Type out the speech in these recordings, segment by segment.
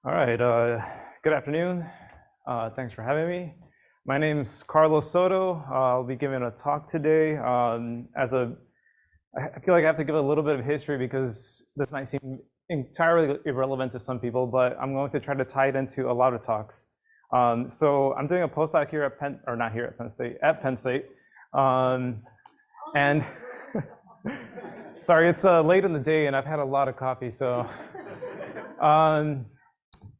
All right, good afternoon. Thanks for having me. My name's Carlos Soto. I'll be giving a talk today. I feel like I have to give a little bit of history because this might seem entirely irrelevant to some people, but I'm going to try to tie it into a lot of talks. So I'm doing a postdoc here at Penn State. And sorry, it's late in the day and I've had a lot of coffee, so.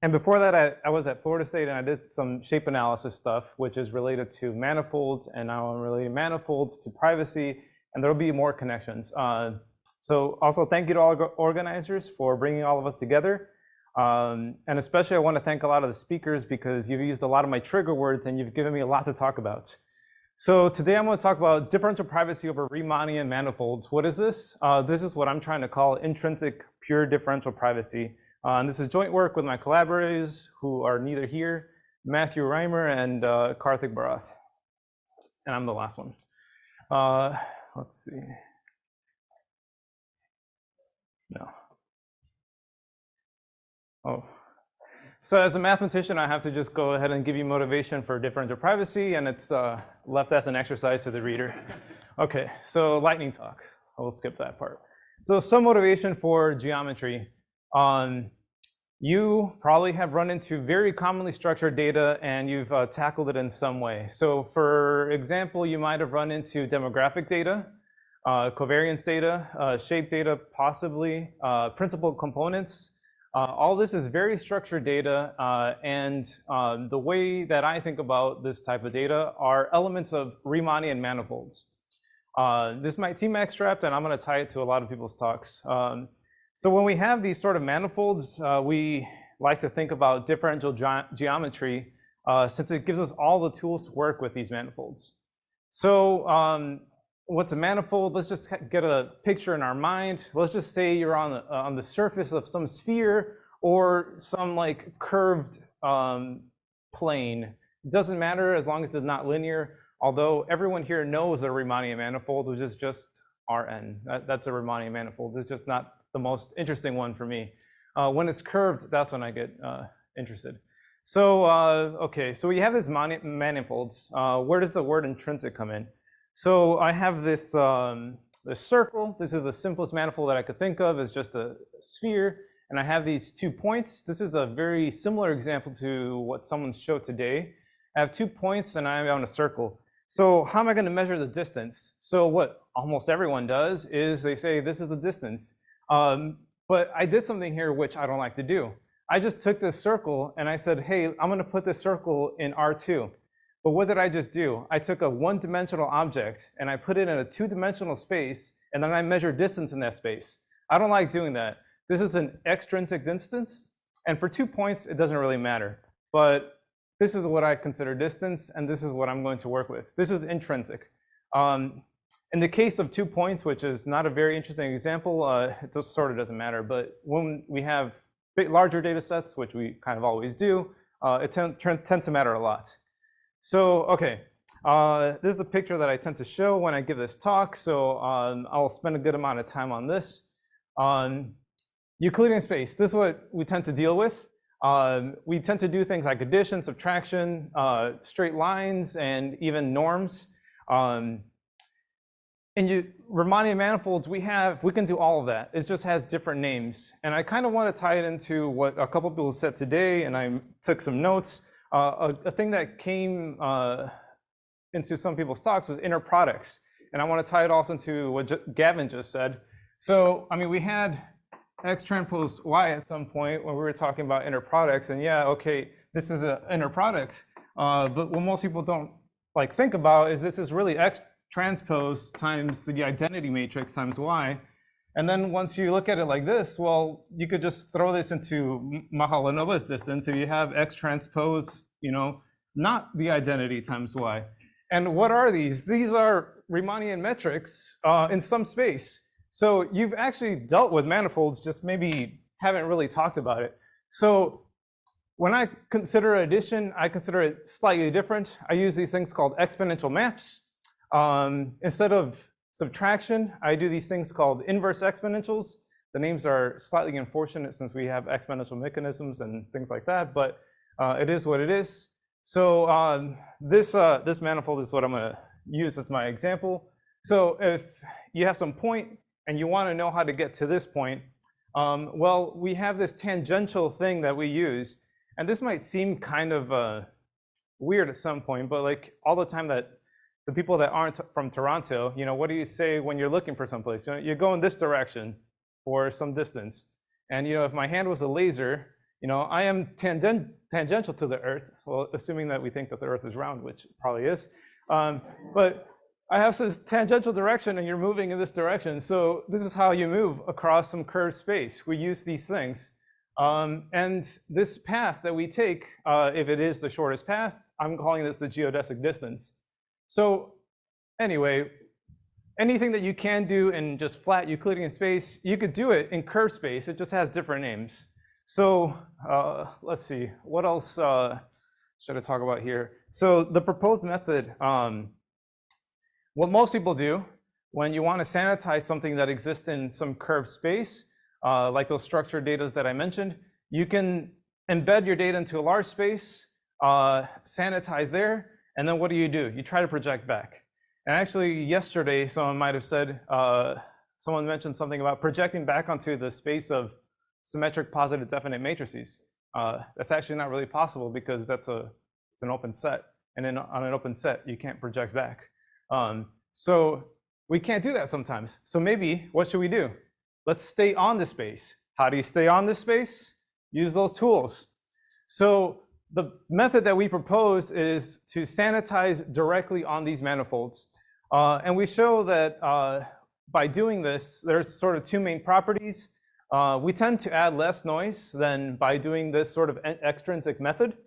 And before that, I was at Florida State and I did some shape analysis stuff, which is related to manifolds, and now I'm relating manifolds to privacy, and there'll be more connections. So also thank you to all organizers for bringing all of us together. And especially I want to thank a lot of the speakers because you've used a lot of my trigger words and you've given me a lot to talk about. So today I'm going to talk about differential privacy over Riemannian manifolds. What is this? This is what I'm trying to call intrinsic pure differential privacy. And this is joint work with my collaborators who are neither here, Matthew Reimer and Karthik Bharath. And I'm the last one. Let's see. No. Oh. So as a mathematician, I have to just go ahead and give you motivation for differential privacy, and it's left as an exercise to the reader. Okay, so lightning talk. I will skip that part. So some motivation for geometry. You probably have run into very commonly structured data and you've tackled it in some way. So for example, you might have run into demographic data, covariance data, shape data, possibly, principal components. All this is very structured data, and the way that I think about this type of data are elements of Riemannian manifolds. This might seem abstract, and I'm going to tie it to a lot of people's talks. So when we have these sort of manifolds, we like to think about differential geometry since it gives us all the tools to work with these manifolds. So what's a manifold? Let's just get a picture in our mind. Let's just say you're on the surface of some sphere or some like curved plane. It doesn't matter as long as it's not linear, although everyone here knows a Riemannian manifold, which is just Rn. That's a Riemannian manifold. It's just not the most interesting one for me. When it's curved, that's when I get interested. So, okay, so we have these manifolds. Where does the word intrinsic come in? So I have this, this circle. This is the simplest manifold that I could think of. It's just a sphere. And I have these 2 points. This is a very similar example to what someone showed today. I have 2 points and I'm on a circle. So how am I going to measure the distance? So what almost everyone does is they say this is the distance. But I did something here which I don't like to do. I just took this circle and I said, hey, I'm going to put this circle in R2. But what did I just do? I took a one-dimensional object and I put it in a two-dimensional space, and then I measured distance in that space. I don't like doing that. This is an extrinsic distance, and for 2 points, it doesn't really matter. But this is what I consider distance, and this is what I'm going to work with. This is intrinsic. In the case of 2 points, which is not a very interesting example, it just sort of doesn't matter. But when we have larger data sets, which we kind of always do, it tends to matter a lot. So, okay, this is the picture that I tend to show when I give this talk. So I'll spend a good amount of time on this. Euclidean space, this is what we tend to deal with. We tend to do things like addition, subtraction, straight lines, and even norms. In Riemannian manifolds, we can do all of that. It just has different names. And I kind of want to tie it into what a couple people said today, and I took some notes. A thing that came into some people's talks was inner products. And I want to tie it also into what Gavin just said. So, I mean, we had X transpose Y at some point when we were talking about inner products. And yeah, okay, this is an inner product. But what most people don't like think about is this is really X transpose times the identity matrix times Y. And then once you look at it like this, well, you could just throw this into Mahalanobis distance if you have X transpose, you know, not the identity times Y. And what are these? These are Riemannian metrics in some space. So you've actually dealt with manifolds, just maybe haven't really talked about it. So when I consider addition, I consider it slightly different. I use these things called exponential maps. Instead of subtraction, I do these things called inverse exponentials. The names are slightly unfortunate since we have exponential mechanisms and things like that, but it is what it is. So this manifold is what I'm going to use as my example. So if you have some point and you want to know how to get to this point, well, we have this tangential thing that we use, and this might seem kind of weird at some point, but like all the time that the people that aren't from Toronto, what do you say when you're looking for someplace? You go in this direction for some distance, and if my hand was a laser, I am tangential to the Earth, well, assuming that we think that the Earth is round, which it probably is, but I have this tangential direction, and you're moving in this direction, so this is how you move across some curved space. We use these things. And this path that we take, if it is the shortest path, I'm calling this the geodesic distance. So anyway, anything that you can do in just flat Euclidean space, you could do it in curved space. It just has different names. So let's see, what else should I talk about here? So the proposed method, what most people do when you want to sanitize something that exists in some curved space, like those structured data that I mentioned, you can embed your data into a large space, sanitize there, and then what do? You try to project back. And actually yesterday, someone might have said, someone mentioned something about projecting back onto the space of symmetric positive definite matrices. That's actually not really possible because it's an open set. And on an open set, you can't project back. So we can't do that sometimes. So maybe, what should we do? Let's stay on the space. How do you stay on this space? Use those tools. So the method that we propose is to sanitize directly on these manifolds. And we show that by doing this, there's sort of two main properties. We tend to add less noise than by doing this sort of extrinsic method.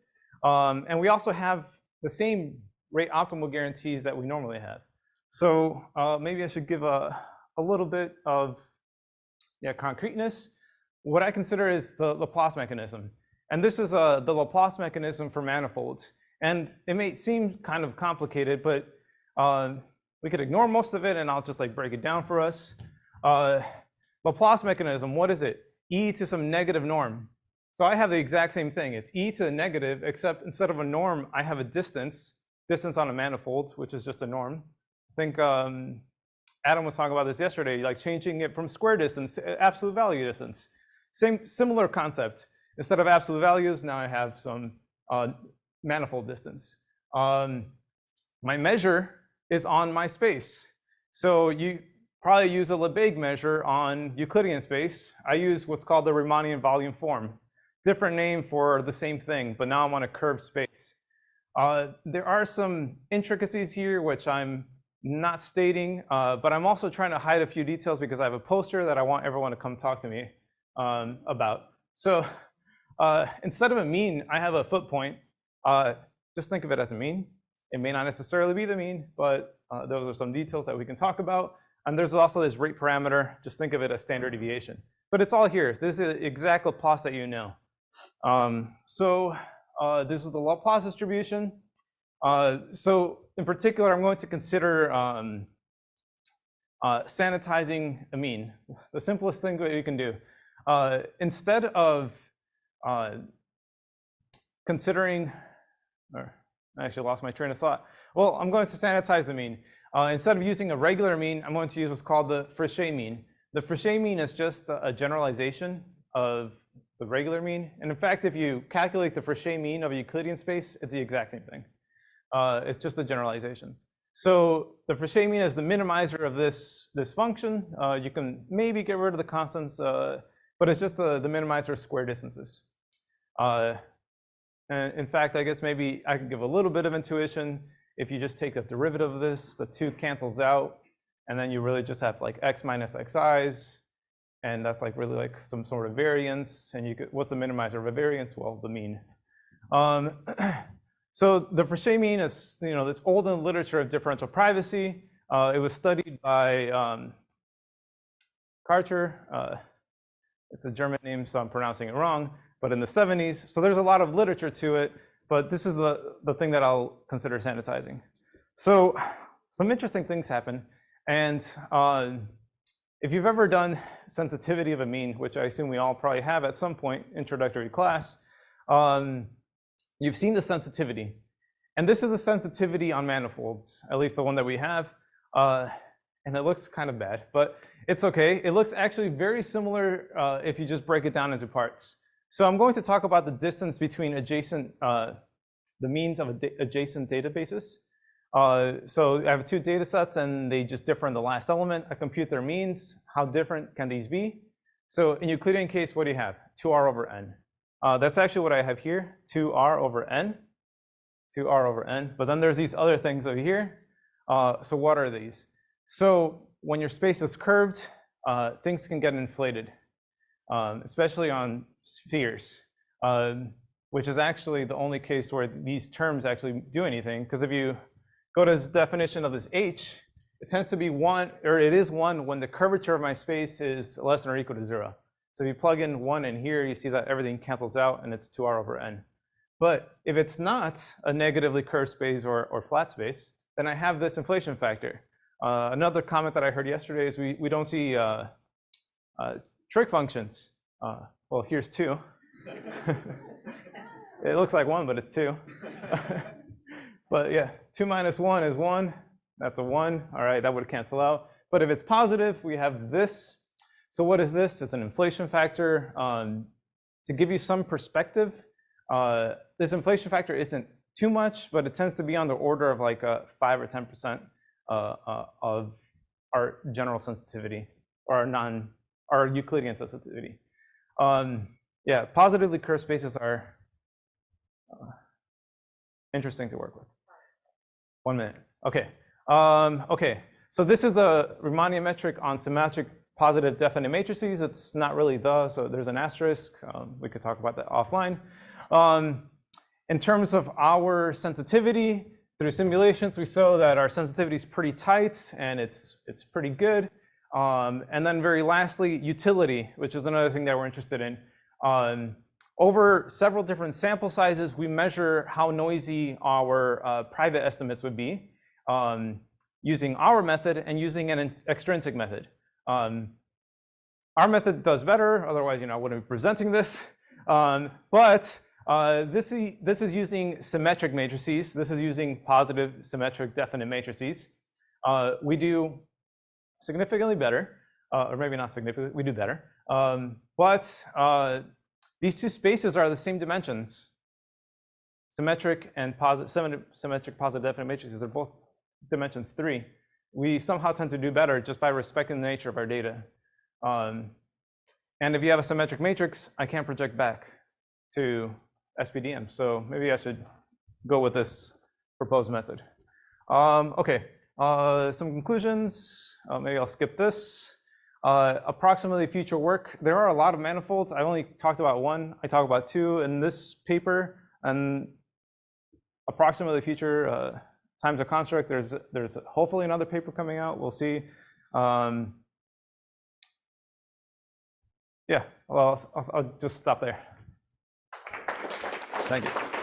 And we also have the same rate optimal guarantees that we normally have. So maybe I should give a little bit of concreteness. What I consider is the Laplace mechanism. And this is the Laplace mechanism for manifolds. And it may seem kind of complicated, but we could ignore most of it, and I'll just break it down for us. Laplace mechanism, what is it? E to some negative norm. So I have the exact same thing. It's e to the negative, except instead of a norm, I have a distance on a manifold, which is just a norm. I think Adam was talking about this yesterday, changing it from square distance to absolute value distance. Similar concept. Instead of absolute values, now I have some manifold distance. My measure is on my space. So you probably use a Lebesgue measure on Euclidean space. I use what's called the Riemannian volume form. Different name for the same thing, but now I'm on a curved space. There are some intricacies here which I'm not stating, but I'm also trying to hide a few details because I have a poster that I want everyone to come talk to me about. So instead of a mean, I have a foot point. Just think of it as a mean. It may not necessarily be the mean, but those are some details that we can talk about. And there's also this rate parameter. Just think of it as standard deviation. But it's all here. This is the exact Laplace that you know. So this is the Laplace distribution. So in particular, I'm going to consider sanitizing a mean. The simplest thing that you can do. Instead of considering, or I actually lost my train of thought. Well, I'm going to sanitize the mean. Instead of using a regular mean, I'm going to use what's called the Fréchet mean. The Fréchet mean is just a generalization of the regular mean. And in fact, if you calculate the Fréchet mean of a Euclidean space, it's the exact same thing. It's just a generalization. So the Fréchet mean is the minimizer of this function. You can maybe get rid of the constants, but it's just the minimizer of square distances. And in fact, I guess maybe I can give a little bit of intuition. If you just take the derivative of this, the 2 cancels out, and then you really just have x minus xi's, and that's really some sort of variance. And you could, what's the minimizer of a variance? Well, the mean. So the Fréchet mean is this old in the literature of differential privacy. It was studied by Karcher. It's a German name, so I'm pronouncing it wrong. But in the 70s, so there's a lot of literature to it. But this is the thing that I'll consider sanitizing. So some interesting things happen. And if you've ever done sensitivity of a mean, which I assume we all probably have at some point, introductory class, you've seen the sensitivity. And this is the sensitivity on manifolds, at least the one that we have. And it looks kind of bad, but it's okay. It looks actually very similar if you just break it down into parts. So I'm going to talk about the distance between adjacent, the means of adjacent databases. So I have two data sets and they just differ in the last element. I compute their means. How different can these be? So in Euclidean case, what do you have? 2r over n. That's actually what I have here, 2r over n. 2r over n. But then there's these other things over here. So what are these? So when your space is curved, things can get inflated, especially on spheres, which is actually the only case where these terms actually do anything. Because if you go to this definition of this h, it tends to be 1, or it is 1 when the curvature of my space is less than or equal to 0. So if you plug in 1 in here, you see that everything cancels out and it's 2r over n. But if it's not a negatively curved space or flat space, then I have this inflation factor. Another comment that I heard yesterday is we don't see trig functions. Well, here's 2. It looks like 1, but it's 2. But yeah, 2 minus 1 is 1. That's a 1. All right, that would cancel out. But if it's positive, we have this. So what is this? It's an inflation factor. To give you some perspective, this inflation factor isn't too much, but it tends to be on the order of like 5 or 10% of our general sensitivity or our Euclidean sensitivity. Yeah, positively curved spaces are interesting to work with. 1 minute. Okay. Okay. So this is the Riemannian metric on symmetric positive definite matrices. It's not really so there's an asterisk. We could talk about that offline. In terms of our sensitivity, through simulations, we saw that our sensitivity is pretty tight and it's pretty good. And then very lastly, utility, which is another thing that we're interested in. Over several different sample sizes, we measure how noisy our private estimates would be using our method and using an extrinsic method. Our method does better, otherwise, I wouldn't be presenting this. But this is using symmetric matrices. This is using positive symmetric definite matrices. We do significantly better, or maybe not significantly, we do better. But these two spaces are the same dimensions. Symmetric and symmetric positive definite matrices are both dimensions 3. We somehow tend to do better just by respecting the nature of our data. And if you have a symmetric matrix, I can't project back to SPDM. So maybe I should go with this proposed method. Okay, some conclusions. Maybe I'll skip this. Approximately future work. There are a lot of manifolds. I only talked about 1. I talked about 2 in this paper. And approximately future times of construct. There's hopefully another paper coming out. We'll see. Yeah. Well, I'll just stop there. Thank you.